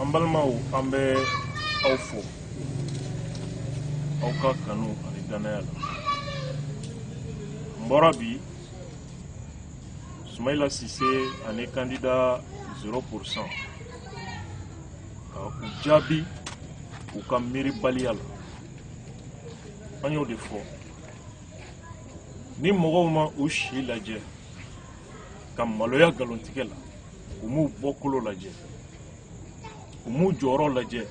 An balimaw an bɛ aw fo aw ka kanu ani danaya la. N bɔra bi Soumaïla Cissé ani candidat 0% ka u jaabi u ka miiribaliya la. An y'o de fɔ ni mɔgɔw ma u si lajɛ ka maloya galontigɛ la u m'u bɔkolo lajɛ u m'u jɔyɔrɔ lajɛ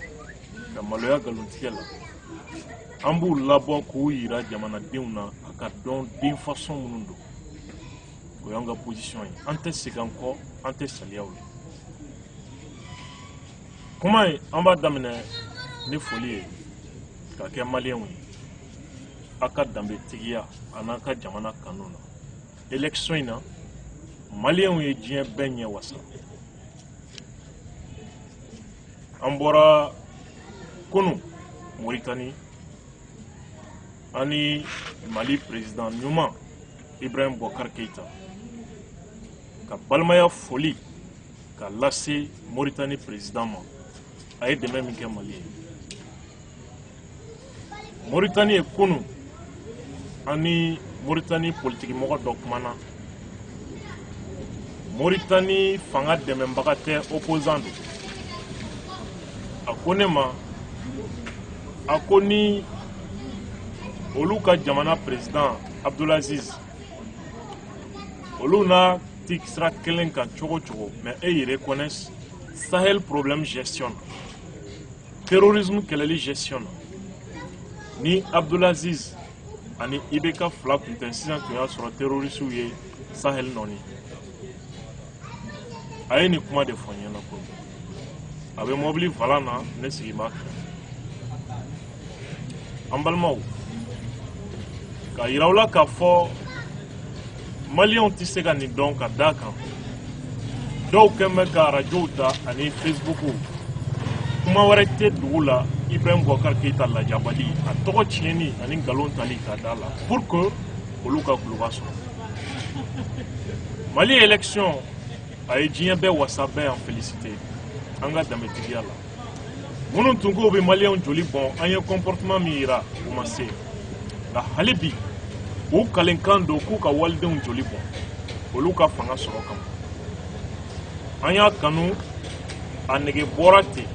ka maloya galontigɛ la an b'u labɔ k'u yira jamanadenw na a ka dɔn den façon minnu don o y'an ka position ye an tɛ segin an kɔ an tɛ saliya o la kuma in an b'a daminɛ ni foli ye ka kɛ maliyɛnw ye a ka danbetigiya a n'an ka jamana kanu na élection in na maliyɛnw ye diɲɛ bɛɛ ɲɛ wasa an bɔra kunu Mauritanie ani Mali président ɲuman Ibrahim Boubacar Keïta ka balimaya foli ka lase Mauritanie président ma a ye dɛmɛ min kɛ Mali ye Mauritanie ye kunu ani Mauritanie politique mɔgɔ dɔ kumana Mauritanie fanga dɛmɛbaga tɛ opposant do a ko ne ma a ko ni olu ka jamana président Abdulaziz olu n'a ti sira kelen kan cogo cogo mais e reconnaissent Sahel problème gestion terrorisme kɛlɛli gestion ni Abdulaziz ani IBK fila tun tɛ sisan tun y'a sɔrɔ terrorisiw ye Sahel nɔni a ye nin kuma de fɔ n ɲɛna ko a bɛ mobili valan na ne sigi b'a kɛ an balimaw ka yiraw la k'a fɔ maliyɛnw tɛ se ka nin dɔn ka d'a kan dɔw kɛn bɛ ka arajow ta ani fesibuku kuma wɛrɛ tɛ dugu la Ibrahim Boubacar Keïta lajabali a tɔgɔ tiɲɛni ani nkalon tali ka d'a la pour que olu ka kuloba sɔrɔ Mali élection a ye diɲɛ bɛɛ wasa bɛɛ y'an félicité an ka danbetigiya la minnu tun ko bɛ maliyɛnw joli bɔn an ye comportement min yira u ma se nka hali bi u kalenkan don k'u ka walidenw joli bɔn olu ka fanga sɔrɔ kama an y'a kanu a nege bɔra ten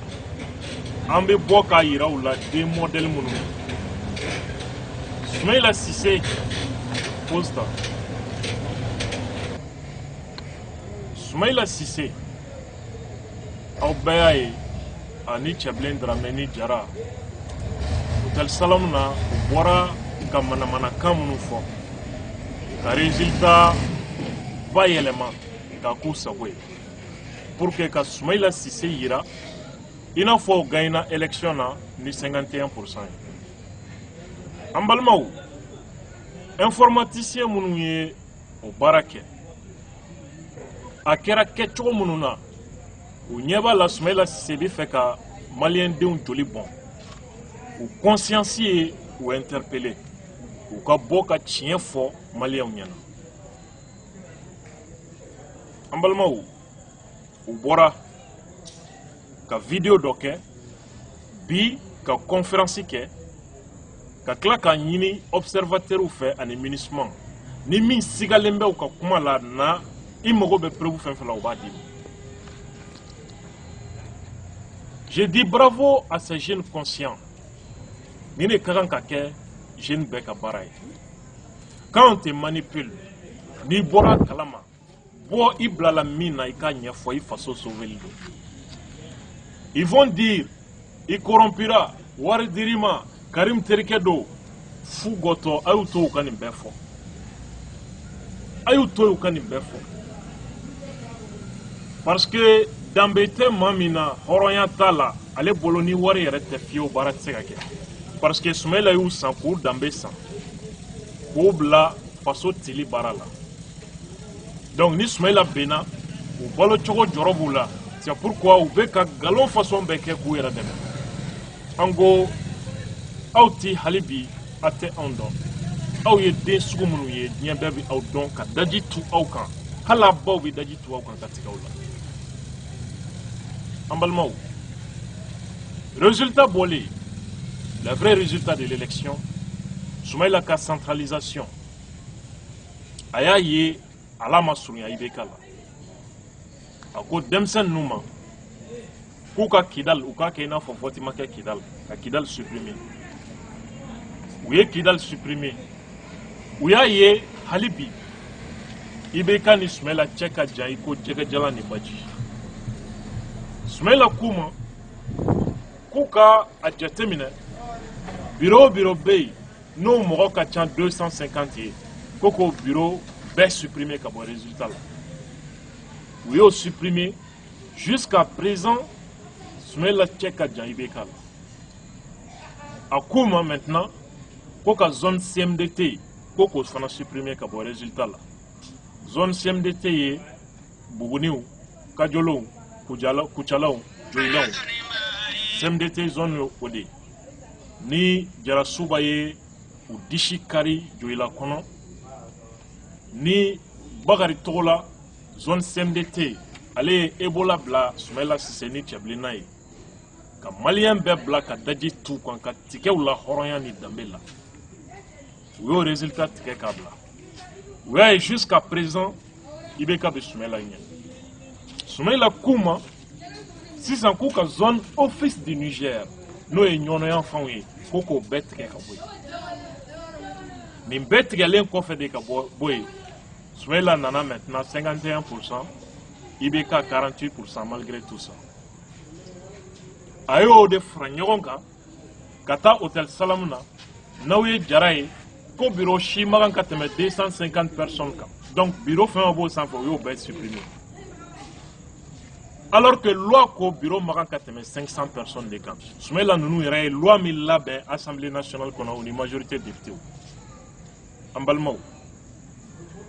an bɛ bɔ k'a yira u la den modèle minnu Soumaïla Cissé posta Soumaïla Cissé aw bɛɛ y'a ye ani Cɛbilen Dramé ni Jara Hôtel Salam na u bɔra ka manamanakan minnu fɔ ka résultat ba yɛlɛma k'a k'u sago ye pour que ka Soumaïla Cissé yira i n'a fɔ o gagnera élection na ni 51% ye an balimaw informaticien minnu ye o baara kɛ a kɛra kɛcogo minnu na u ɲɛ b'a la Soumaïla Cissé bɛ fɛ ka maliyɛndenw joli bɔn u conscience ye u interpeller u ka bɔ ka tiɲɛ fɔ maliyɛnw ɲɛna an balimaw u bɔra ka video dɔ kɛ bi ka conférence kɛ ka tila k'a ɲini observateurs fɛ ani MINUSMA ni min sigalen bɛ u ka kuma la na i mago bɛ preuve fɛn fɛn la u b'a d'i ma. Je dis bravo à ces jeunes conscients. Ni ne ka kan ka kɛ jeune bɛɛ ka baara ye. Quand on te manipule n'i bɔra kalama bɔ i bilala min na i k'a ɲɛfɔ i faso sauveli don. Ils vont dire i corrompira wari dir'i ma Karim terikɛ don fu gɔtɔ a y'u to u ka nin bɛɛ fɔ a y'u to u ka nin bɛɛ fɔ parce que danbe tɛ maa min na hɔrɔnya t'a la ale bolo ni wari yɛrɛ tɛ fiyewu baara tɛ se ka kɛ parce que Soumaïla y'u san k'u danbe san k'u bila faso tili baara la donc ni Soumaïla benna u balo cogo jɔrɔ b'u la c'est pourquoi u bɛ ka galon façon bɛɛ kɛ k'u yɛrɛ dɛmɛ an ko aw ti hali bi a tɛ anw dɔn aw ye den sugu minnu ye diɲɛ bɛɛ bɛ aw dɔn ka daji tu aw kan hali a baw bɛ daji tu aw kan ka tigɛ aw la an balimaw résultat bolé le vrai résultat de l'élection Soumaïla ka centralisation a y'a ye ala ma surunya IBK la a ko denmisɛn ninnu ma k'u ka Kidal u k'a kɛ i n'a fɔ vote ma kɛ Kidal ka Kidal supprimer u ye Kidal supprimer u y'a ye hali bi IBK ni Soumaïla cɛ ka jan i ko jɛgɛjalan ni baji Soumaïla k'u ma k'u ka a jateminɛ bureau bɛ yen n'o mɔgɔ ka ca 250 ye ko k'o bureau bɛɛ supprimer ka bɔ résultat la u y'o supprimer jusqu'à présent Soumaïla cɛ ka jan IBK la a k'u ma maintenant ko ka zone CMDT ko k'o fana supprimer ka bɔ résultat la zone CMDT ye Buguniw Kajolow Kucalaw Joyilaw CMDT zone yo o de ni Jarasuba ye u disi kari Joyila kɔnɔ ni Bakari Togola zone CMDT ale ye Ebola bila Soumaïla Cissé ni cɛbilenna ye ka maliyɛn bɛɛ bila ka daji t'u kan ka tigɛw la hɔrɔnya ni danbe la u y'o résultat tigɛ k'a bila u y'a ye jusqu'à présent IBK bɛ Soumaïla ɲɛ Soumaïla k'u ma sisan k'u ka zone office du Niger n'o ye ɲɔnɔyan fanw ye ko k'o bɛɛ tigɛ ka bɔ yen nin bɛɛ tigɛlen kɔfɛ de ka bɔ yen Soumaïla nana maintenant 51%, IBK 48% malgré tout ça. A y'o de fara ɲɔgɔn kan ka taa hôtel Salamu na n'aw ye jara ye ko bureau si ma kan ka tɛmɛ 250 personnes kan donc bureau fɛn o b'o sanfɛ o y'o bɛɛ supprimer alors que loi ko bureau ma kan ka tɛmɛ 500 personnes de kan Soumaïla ninnu yɛrɛ ye loi min labɛn assemblée nationale kɔnɔ o ni majorité députés an balimaw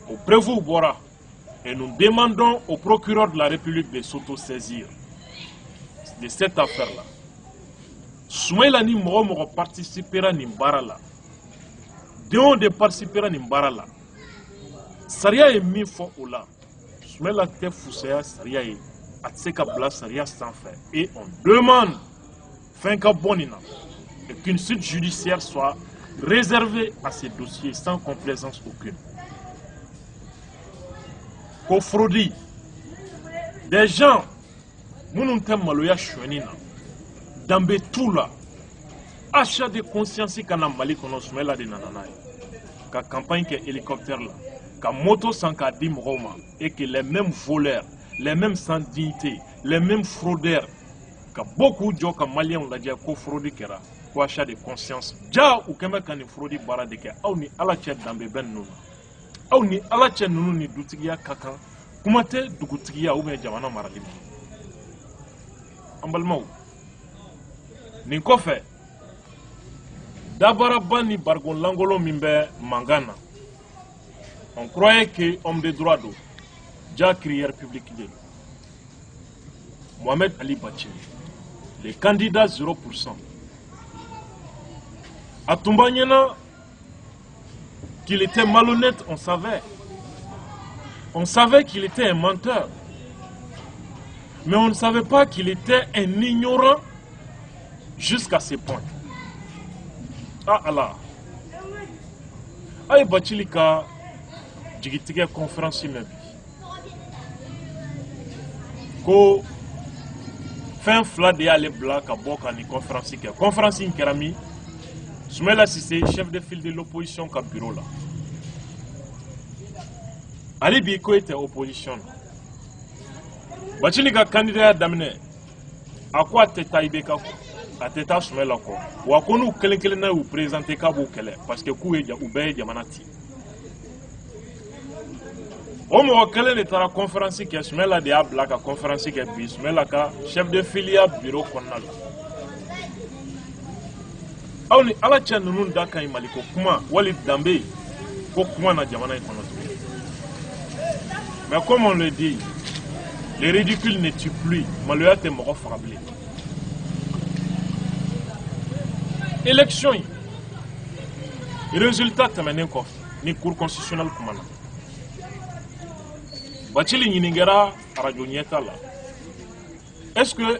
au prévu bora et nous demandons au procureur de la République de s'auto-saisir de cette affaire-là. Soumaïla ni mɔgɔ participera ni baara la. Denw de participera ni baara la. Sariya ye min fɔ o la. Soumaïla tɛ fusaya sariya ye. A tɛ se ka bila sariya sanfɛ. Et on demande fɛn ka bɔ nin na et qu'une suite judiciaire soit réservée à ces dossiers sans complaisance aucune. Ko fraude des gens minnu tɛ maloya suɲɛni na danbe t'u la achat de conscience kana Mali kɔnɔ Soumaïla de nana n'a ye ka campagne kɛ hélicoptère la ka moto san k'a di mɔgɔw ma et que les mêmes voleurs les mêmes sans dignité les mêmes fraudeurs ka bɔ k'u jɔ ka maliyɛnw lajɛ ko fraude kɛra ko achat de conscience ja u kɛn bɛ ka nin fraude baara de kɛ aw ni Ala cɛ danbe bɛ ninnu na aw ni Ala cɛ ninnu ni dutigiya ka kan kuma tɛ dugutigiya ou bien jamana marali ma an balimaw nin kɔfɛ dabaraba ni barigonlankolon min bɛ mankan na on croyait que homme de droit don ja crieur public de Mohamed Ali Bathily le candidat 0%. A tun b'an ɲɛna qu'il était malhonnête, on savait. On savait qu'il était un menteur. Mais on ne savait pas qu'il était un ignorant jusqu'à ce point. Ah Allah. Aïe Bathily ka jigitigɛ conférence mɛ bi. Ko fɛn fila de y'ale bila ka bɔ ka nin conférence kɛ. Conférence in kɛra min? Soumaïla Cissé, chef de file de l'opposition ka bureau la. Ali bi ko était opposition. Bathily ka candidat daminɛ a ko a tɛ taa IBK kɔ a tɛ taa Soumaïla kɔ wa ko n'u kelen kelenna y'u présenter k'a b'u kɛlɛ parce que k'u ye u bɛɛ ye jamana ci. O mɔgɔ kelen de taara conférence kɛ Soumaïla de y'a bila ka conférence kɛ bi Soumaïla ka chef de file ya bureau kɔnɔna la. Aw ni Ala cɛ ninnu da ka ɲi Mali ko kuma wali danbe ko kuma na jamana in kɔnɔ tuguni. Mais comme on le dit, les ridicules ne tuent plus. Maloya tɛ mɔgɔ faga bilen. Élection yi résultat tɛmɛnen kɔfɛ ni cour constitutionnelle kumana. Bathily ɲininkɛra radio ɲɛta la. Est-ce que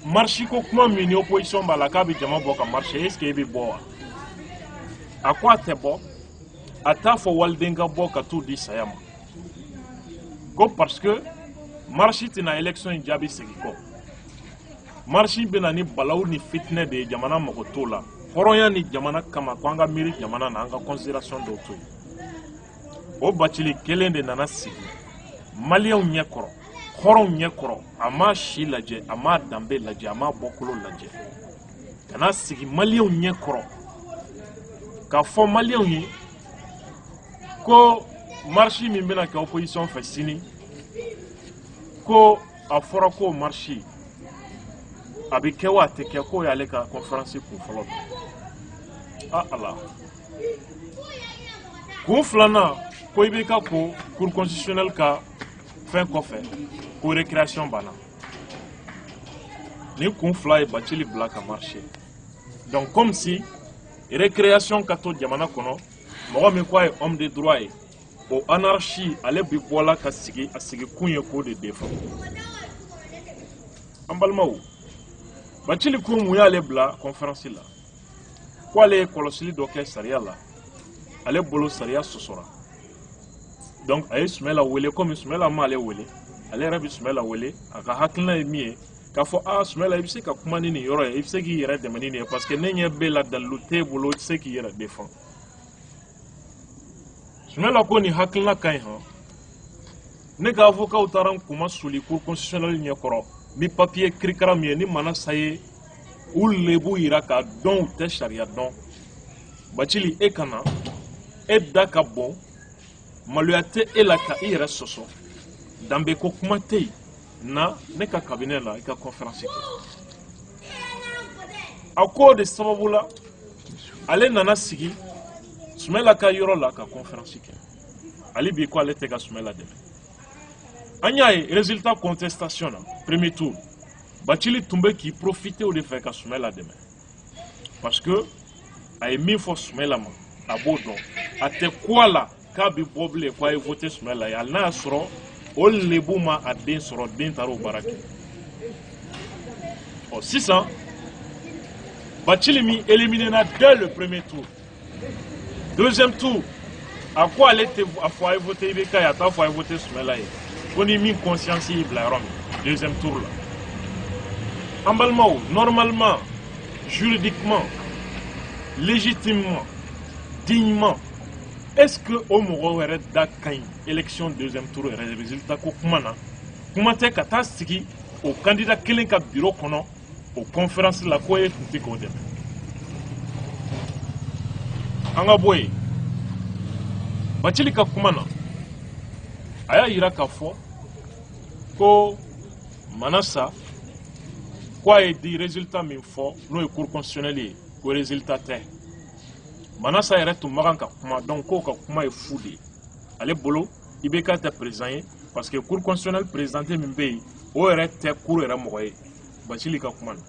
marché ko kuma min ni opposition b'a la k'a bɛ jama bɔ ka marché est ce que e bɛ bɔ wa a ko a tɛ bɔ a t'a fɔ waliden ka bɔ ka t'u di saya ma ko parce que marché tɛna élection in jaabi segin kɔ marché bɛna ni balawu ni fitinɛ de ye jamana mago t'o la hɔrɔnya ni jamana kama ko an ka miiri jamana na an ka considération dɔw to yen o Bacili kelen de nana sigi maliyɛnw ɲɛkɔrɔ hɔrɔnw ɲɛkɔrɔ a m'a si lajɛ a m'a danbe lajɛ a m'a bɔkolo lajɛ kana sigi maliyɛnw ɲɛkɔrɔ k'a fɔ maliyɛnw ye ko marché min bɛna kɛ opposition fɛ sini ko a fɔra ko marché a bɛ kɛ wa a tɛ kɛ k'o y'ale ka conférence kun fɔlɔ don ala kun filanan ko i b'i ka ko cour constitutionnelle ka fɛn kɔfɛ ko récréation banna ni kun fila ye Bacili bila ka marché donc comme si récréation ka to jamana kɔnɔ mɔgɔ min ko a ye homme de droit ye o anarchie ale bi bɔla ka sigi a sigi kun ye k'o de défend an balimaw Bacili ko mun y'ale bila conférence la ko ale ye kɔlɔsili dɔ kɛ sariya la ale bolo sariya sɔsɔra donc a ye Sumɛla wele komi Sumɛla m'ale wele ale yɛrɛ bɛ Sumɛla wele a ka hakilina ye min ye k'a fɔ Sumɛla i bɛ se ka kuma ni nin yɔrɔ ye i bɛ se k'i yɛrɛ dɛmɛ ni nin ye parce que ne ɲɛ b'e la dalilu t'e bolo i tɛ se k'i yɛrɛ défend Sumɛla ko nin hakilina ka ɲi hɔn ne ka avocat taara n kuma suli cour constitutionnelle ɲɛkɔrɔ ni papier kirikara min ye ni Manasa ye u lebu yira k'a dɔn u tɛ sariya dɔn Bacili e ka na e da ka bon maloya tɛ e la ka i yɛrɛ sɔsɔ danbe ko kuma tɛ yen na ne ka cabinet la i ka conférence kɛ a ko de sababu la ale nana sigi Sumɛla ka yɔrɔ la ka conférence kɛ ale bi ko ale tɛ ka Sumɛla dɛmɛ an y'a ye résultat contestation na premier tour Bacili tun bɛ k'i profiter o de fɛ ka Sumɛla dɛmɛ parce que a ye min fɔ Sumɛla ma a b'o dɔn a tɛ ko a la k'a bɛ bɔ bilen k'a ye voté Sumɛla ye hali n'a y'a sɔrɔ o lebu ma a den sɔrɔ den taara o baara kɛ ɔ sisan Bacili min éliminé na dès le premier tour deuxième tour a ko ale tɛ a fɔ a ye voté IBK ye a t'a fɔ a ye voté Sumɛla ye ko ni min conscience y'i bila yɔrɔ min deuxième tour la an balimaw normalement juridiquement légitimement dignement est-ce que o mɔgɔw yɛrɛ da ka ɲi élection deuxième tour yɛrɛ résultat ko kuma na kuma tɛ ka taa sigi o candidat kelen ka bureau kɔnɔ o conférence la ko e tun tɛ k'o dɛmɛ an ka bɔ yen Bacili ka kuma na a y'a yira k'a fɔ ko Manasa ko a ye di résultat min fɔ n'o ye cour constitutionnelle ye ko résultat tɛ Manasa yɛrɛ tun ma kan ka kuma donc k'o ka kuma ye fu de ye ale bolo IBK tɛ président ye parce que cour constitutionnelle présidenté min bɛ yen o yɛrɛ tɛ cour yɛrɛ mɔgɔ ye Bacili ka kuma na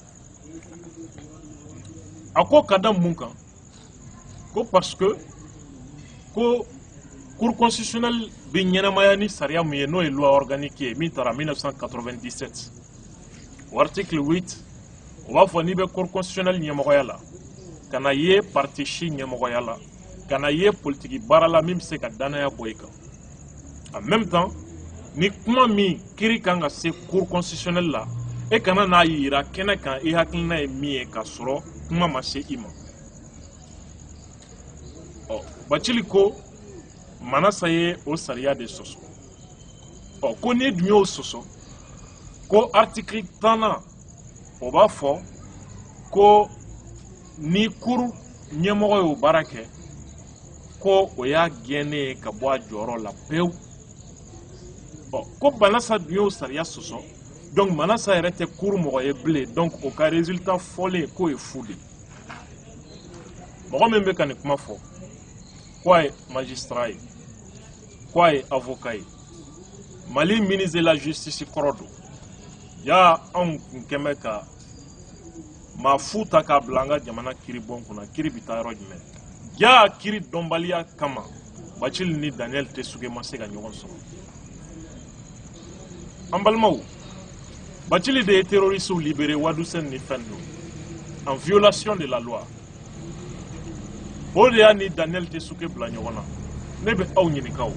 a ko ka da mun kan ko parce que ko cour constitutionnelle bɛ ɲɛnamaya ni sariya min ye n'o ye loi organique ye min taara 1997 o article 8 o b'a fɔ n'i bɛ cour constitutionnelle ɲɛmɔgɔya la ka na ye parti si ɲɛmɔgɔya la ka na ye politiki baara la min bɛ se ka danaya bɔ i kan en même temps ni kuma min kiiri kan ka se cour constitutionnelle la e kana n'a yira kɛnɛ kan i hakilina ye min ye k'a sɔrɔ kuma ma se i ma ɔ Bacili ko Manasa ye o sariya de sɔsɔ ɔ ko ni dun y'o sɔsɔ ko article 10 o b'a fɔ ko ni cour ɲɛmɔgɔ y'o baara kɛ ko o y'a gɛnnen ye ka bɔ a jɔyɔrɔ la pewu ɔ ko Manasa dun y'o sariya sɔsɔ donc Manasa yɛrɛ tɛ cour mɔgɔ ye bilen donc o ka résultat fɔlen k'o ye fu de mɔgɔ min bɛ ka nin kuma fɔ ko a ye magistrat ye ko a ye avocat ye Mali ministre de la justice kɔrɔ don ya anw kun kɛn bɛ ka maa fu ta k'a bila an ka jamana kiiri bon kunna kiiri bɛ taa yɔrɔ jumɛn ya kiiri dɔnbaliya kama Bacili ni Daniel Tesuge ma se ka ɲɔgɔn sɔrɔ an balimaw Bachili des terroristes libérés Wadousen ni Fendo en violation de la loi. Odea ni Daniel Tessuke Blagnowana. Nebe au Ninikaou.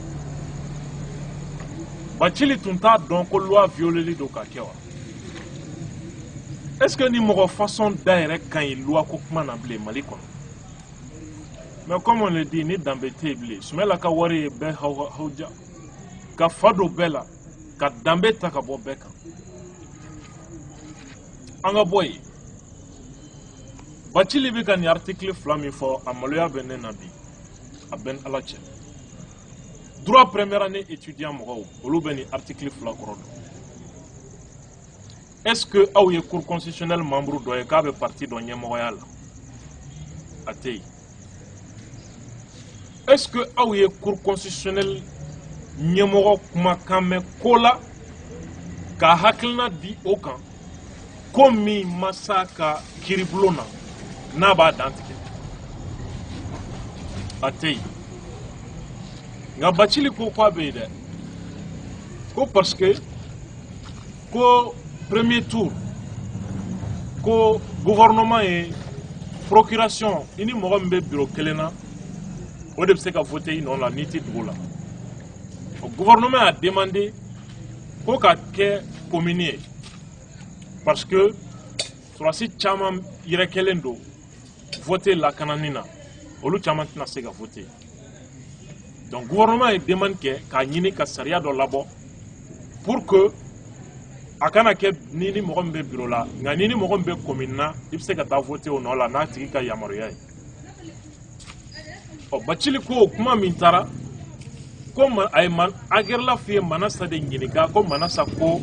Bachili tunta donc loi violée do kakewa. Est-ce que ni mon façon d'ailleurs quand il loi Koukman a blé Malikon? Mais comme on le dit, ni d'embêter blé. Sumela Kawari be Hauja. Ka Fado Bella. Ka Dambeta Kabo Beka. Anga boy. Bachili bi kan article flami fo amaloya benen nabi. Aben alache. Droit première année étudiant mo olu beni article flakorodo. Est-ce que aouye cour constitutionnel membre doye ka be parti do nyemoyal? Atei. Est-ce que aouye cour constitutionnel nyemogo kuma kame kola ka haklna di okan komi masaka kiriblona naba dantike atei nga bachili ko kwa beide ko parce que ko premier tour ko gouvernement et procuration ini mo gombe bureau kelena o de se ka voter non la niti doula. Le gouvernement a demandé ko ka ke communier parce que sur la site chama ire kelendo voter la kananina olu chama tina se ka voter. Donc le gouvernement a demandé que ka nyini ka saria do labo pour que akana ke nini mo gombe bureau la nga nini mo gombe commune na ibse ka ta voter o non la na tiki ka yamaruya. O bachili ko kuma mintara comme ayman agerla fi manasa de nginika comme manasa ko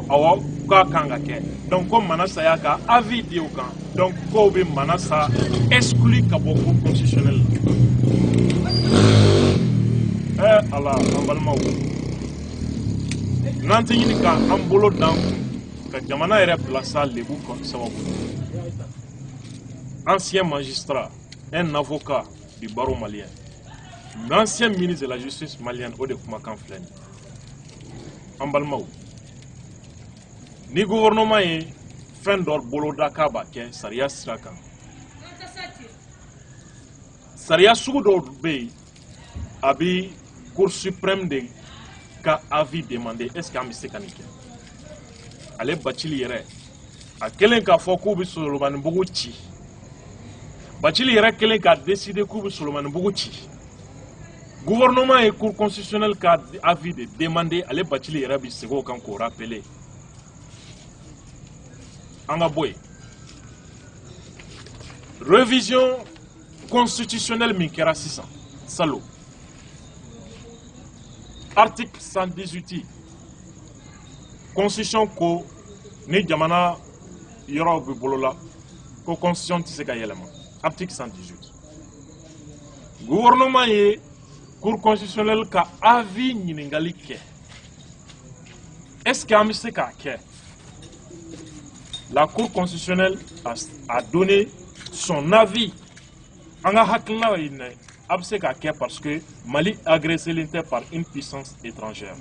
awa ka kanga ke donc comme manasa yaka avis di okan donc ko be manasa exclu ka boko constitutionnel ala ambalma wo nanti nginika ambolo dan ka jamana ere plaça lebu kon sababu ancien magistrat un avocat du barreau malien. L'ancien ministre de la justice malienne Ode Kumakan Fleni. Ambalmaou. Ni gouvernement est fin d'or boloda kaba ke Saria Sraka. Saria Soudor Bey abi Cour suprême de ka avis demandé est-ce qu'il y a un mécanique? Allez Bachili yere. A kelen ka fokou bi Solomon Bougouchi. Bachili yere kelen ka décidé kou bi Solomon Bougouchi. Gouvernement et Cour constitutionnelle qui a avis de demander à l'Ebachili Rabi Sego quand on rappelé. Angaboy. Révision constitutionnelle Minkera 600. Salaud. Article 118. Constitution ko ni jamana yoro bolola ko constitution tiseka yelema. Article 118. Gouvernement et Cour constitutionnelle ka avis ningali ke. Est-ce qu'il y a un La Cour constitutionnelle a donné son avis. Anga hakna ine abse ka ke parce que Mali a agressé l'Inter par une puissance étrangère.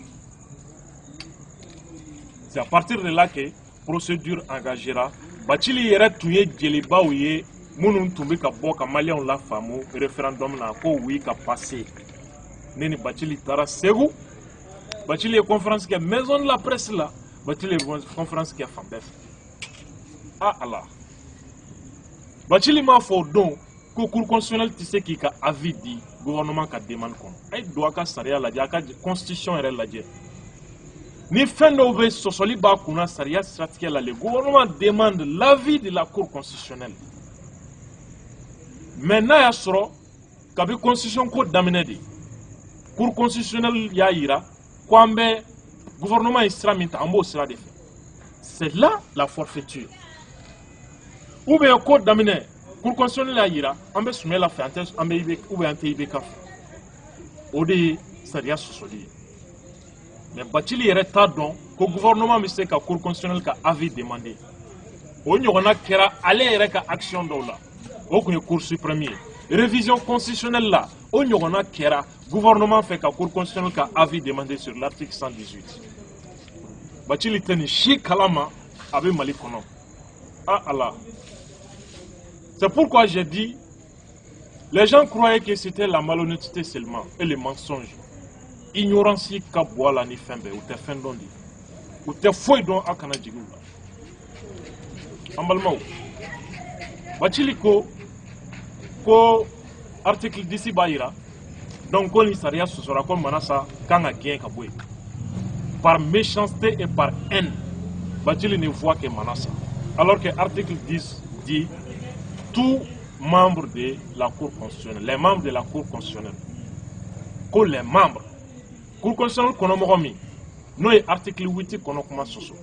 C'est à partir de là que procédure engagera. Bachili yere tuye djeliba ouye munun tumbi ka boka Maliens la famu référendum na ko oui ka passé. Neni Bachili Tara Segou, Bachili conférence qui est maison de la presse là, Bachili conférence qui est Fambef. Ah Allah. Bachili m'a fait donc que le Cour constitutionnel tisse qui a avis dit gouvernement qui demande comme. Il doit qu'à saria la dia, qu'à constitution est la dia. Ni fin d'ouvrir sosoli ba kuna saria stratégie là, le gouvernement demande l'avis de la Cour constitutionnelle. Maintenant il y a soro, qu'abi constitution ko d'amener dit. Cour constitutionnelle yaïra, kwambe gouvernement islamique ambo sera de fait. C'est là la forfaiture. Ou bien code d'amener, Cour constitutionnelle yaïra, ambe soumet la fait, ambe ibe ou bien ante ibe kaf. Ode saria sosoli. Mais Bachili yere tardon, que gouvernement me sait que Cour constitutionnelle ka avis demandé. On y a kera aller yere ka action dola. Aucune Cour suprême. Révision constitutionnelle là, on y a kera. Gouvernement fait qu'à Cour constitutionnelle qu'a avis demandé sur l'article 118. Bacili teni si kalama avec Mali kono. Ah Allah. C'est pourquoi j'ai dit, les gens croyaient que c'était la malhonnêteté seulement et les mensonges. Ignorance ka boala ni fembe ou te fendondi. Ou te foi don akana jigula. Ambalmao. Bacili ko article d'ici Baïra, donc on isaria ce sera comme Manasa Kanga Gien Kaboué. Par méchanceté et par haine, Bacili ne voit que Manasa. Alors que l'article 10 dit tous membres de la Cour constitutionnelle, les membres de la Cour constitutionnelle, que les membres, Cour constitutionnelle konomogomi, nous est article 8 konokuma soso,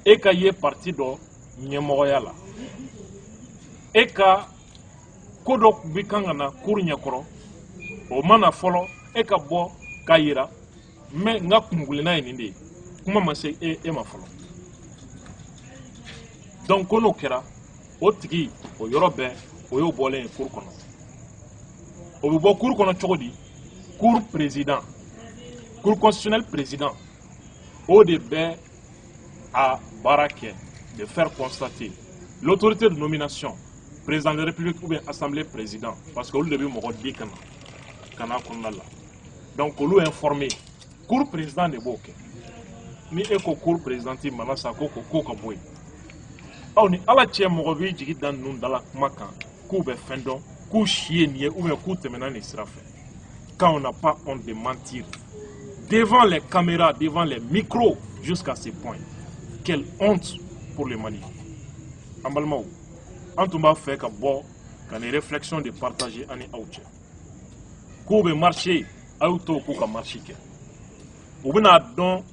et qu'il y ait parti de Nyemoyala, et que Kodok Bikangana, Cour Nyakoro, au mana folo, et que bo Kaira, mais n'a kumulina inindi, kuma mase et ma folo. Donc on okera, au tigi, au yorobe, au yobolé, Cour kono. Au bobo Cour kono chodi, Cour président, Cour constitutionnelle président, au début à Baraké de faire constater l'autorité de nomination. Président de la République ou bien Assemblée président, parce que vous devez me dire que donc vous informé, cour président de Boké, ni éco cour président de Manasa Koko Kokaboy. On est à la tienne, mon revue, j'ai dit dans nous dans la Maka, Koube Fendon, Kou chien ou bien Kou Temenan et sera fait. Quand on n'a pas honte de mentir, devant les caméras, devant les micros, jusqu'à ce point. Quelle honte pour les Mali. Ambalmaou. En tout cas, fait que bon, quand les réflexions de partager en autre. Koube marché, auto koka marché. Ou bien donc,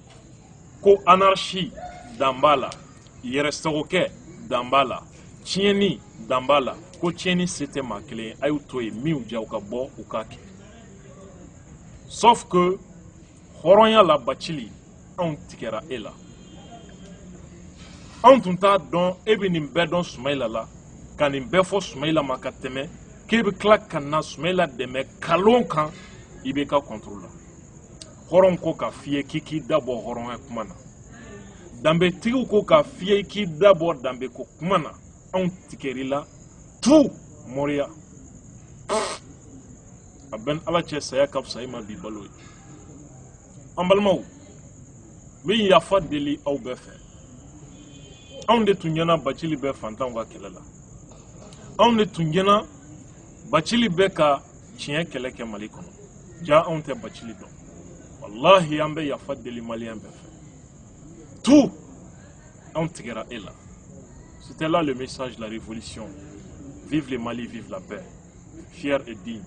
ko anarchie d'ambala, il reste ok d'ambala, tieni d'ambala, ko tieni c'était ma clé, auto et mi ou diaouka bo ou kaki. Sauf que, Horonya la bachili, on tikera ela. On tunta don ebinim bedon Soumaïla la, kanim befo Soumaïla makateme, kebe klak kana Soumaïla deme kalon kan, ibeka contrôle. Horon ko ka fie kiki dabo horon kumana. Dambe tigu ko ka fie ki dabo dambe ko kumana, on tikerila, tout moria. Aben ala che saya kap sayma bi baloy. Ambalmaou, mais il y a pas de lit au beffet. On est tunyana bachili be fantan wa kelela. On est tunyana bachili be ka chien keleke malikono. Ja on te bachili don. Wallahi ambe ya pas de lit malien beffet. Tout on tigera est là. C'était là le message de la révolution. Vive le Mali, vive la paix. Fier et digne.